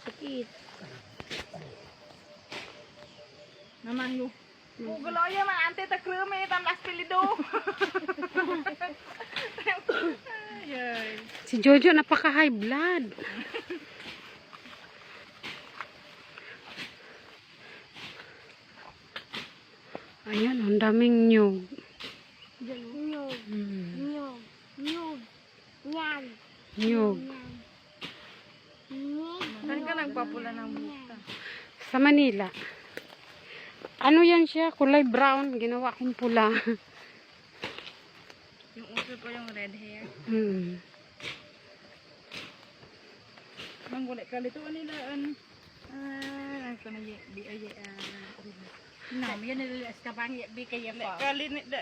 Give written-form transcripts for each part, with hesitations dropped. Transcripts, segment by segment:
Sakit. Naman yun. Gulo yan, mga ante ta krumi, tamlas pilido. Si Jojo napaka-high blood. Ayan, ang daming nyug. Nyog. Nyog. Nyog. Nyag. Nyug. Saan ka nagpapula ng buta? Sa Manila. Ano yan siya? Kulay brown. Ginawa kong pula. Yung uso ko yung red hair. Manggulik ka lito nila. Ano ko na di ay Nam, yan nila eskabang bi kaya pa.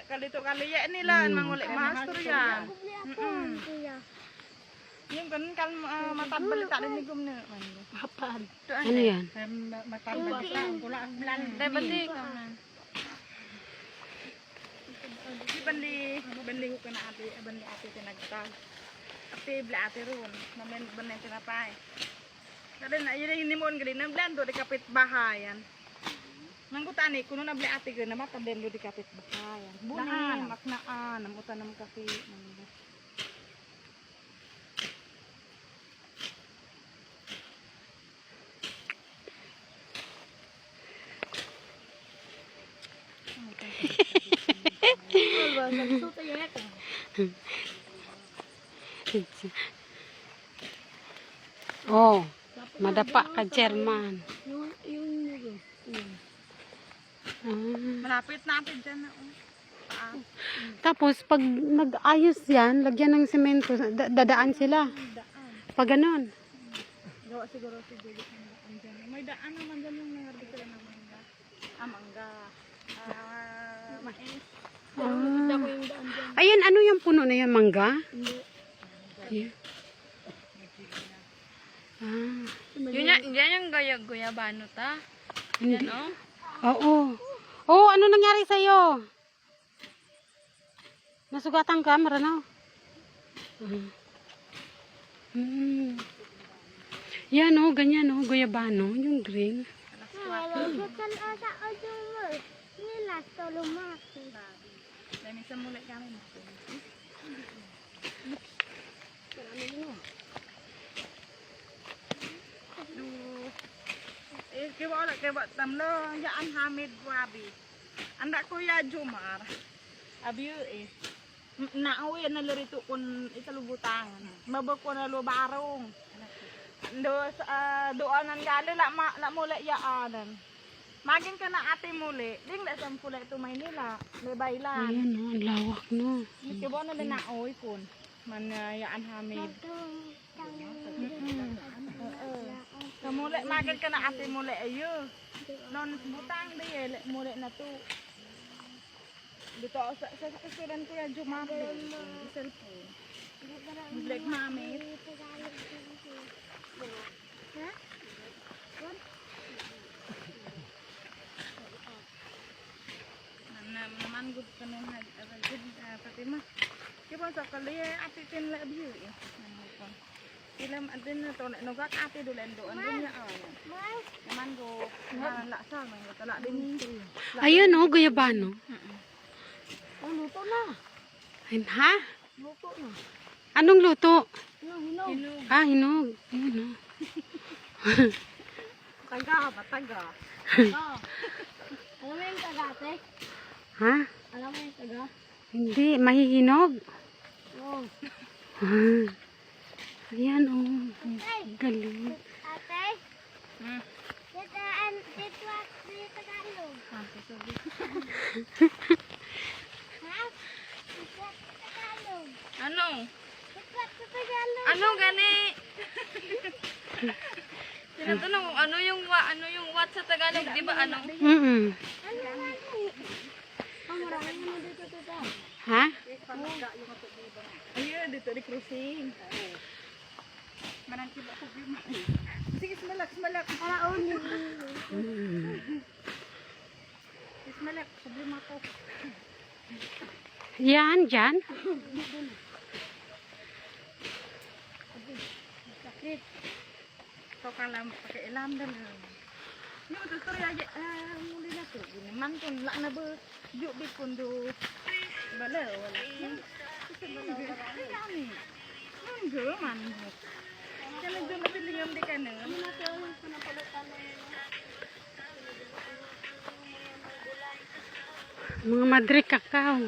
kalito kaliya nila mangulik master yan. Yung ganun kan matabal ta ni gum na. Papan. Ano yan? Matabal sa pula ang blan. Bandi ka man. Bandi ko na ate tinagtag. Ate bla ate ron. Namen bandi tinapay. Kada na yun yung nimon gali nang blando di kapit bahayan. Manggutani kuno na bla ate gana matabendo di kapit bahayan. Bunan maknaan namutan nam kape. Oh, madapa ka German. Malapit natin dyan na. Tapos, pag nag-ayos yan, lagyan ng semento, dadaan sila. Pag ganon. Gawa siguro si Julie ang daan dyan. May daan naman dyan yung nangarbi sila ng mangga. Mangga. Mais. Ayan, ano yung puno na yan? Mangga? Yeah. Yun yung guyabano ta. Hindi. Yan oh. Oo. Oh, ano nangyari sa'yo? Nasugatan ka, Marano? Yan oh, ganyan oh, guyabano, yung green. Dami sa mulay kami. Kaya tamlo, yaan Hamid Wabi. Anda ko ya Jumar. Abiyo nauwi na larito kun italubutangan. Mabag ko na lubarong. Doanan gali la muli yaanan. Maging ka na ate muli. Ding na sa pula ito Maynila. May baylan. Ayan oh, ang lawak no. Kibo na din nauwi kun. Man yaan Hamid. Muli, magin ka na ate muli ayo. Non butang di muli na to. Dito sa student ko ya Jumar di cellphone. Black mami. Naman good kanon good Fatima. Kibo sa kaliya ate tin la view eh. Ilam adin na to nugak ate dulen doon din ya naman go laksa man tala din. Ayan oh, guyabano. Oh, luto na. Ayun, ha? Luto na. Anong luto? Hinog. Ah, hinog. Ayun oh. Taga, mataga. Alam mo yung taga, ate? Ha? Alam mo yung taga? Hindi, mahihinog. Oo. Ayan oh. Galing. Ate? Dito Tagalog. Ha? Dito Tagalog. Ano? Dito Tagalog. Ano gani? Tinatanong kung ano yung what sa Tagalog, di ba ano? Ano nga ni? Ang maraming mo dito tita. Ha? Ayun, dito di cruising. Manang kiba ko bima. Sige, smalak. Alaon ni. Smalak, problema ko. Yan, dyan. sakit. Ito ka lang pakai ilam dali. Ni mo tutur ya muli na to. Gini man kun la na be juk bi pun do. Bala wala. Kami. Mangga man. Kana do na pilingam di kana. Ano na to? Pinapalutan na yun. Mga madre kakao.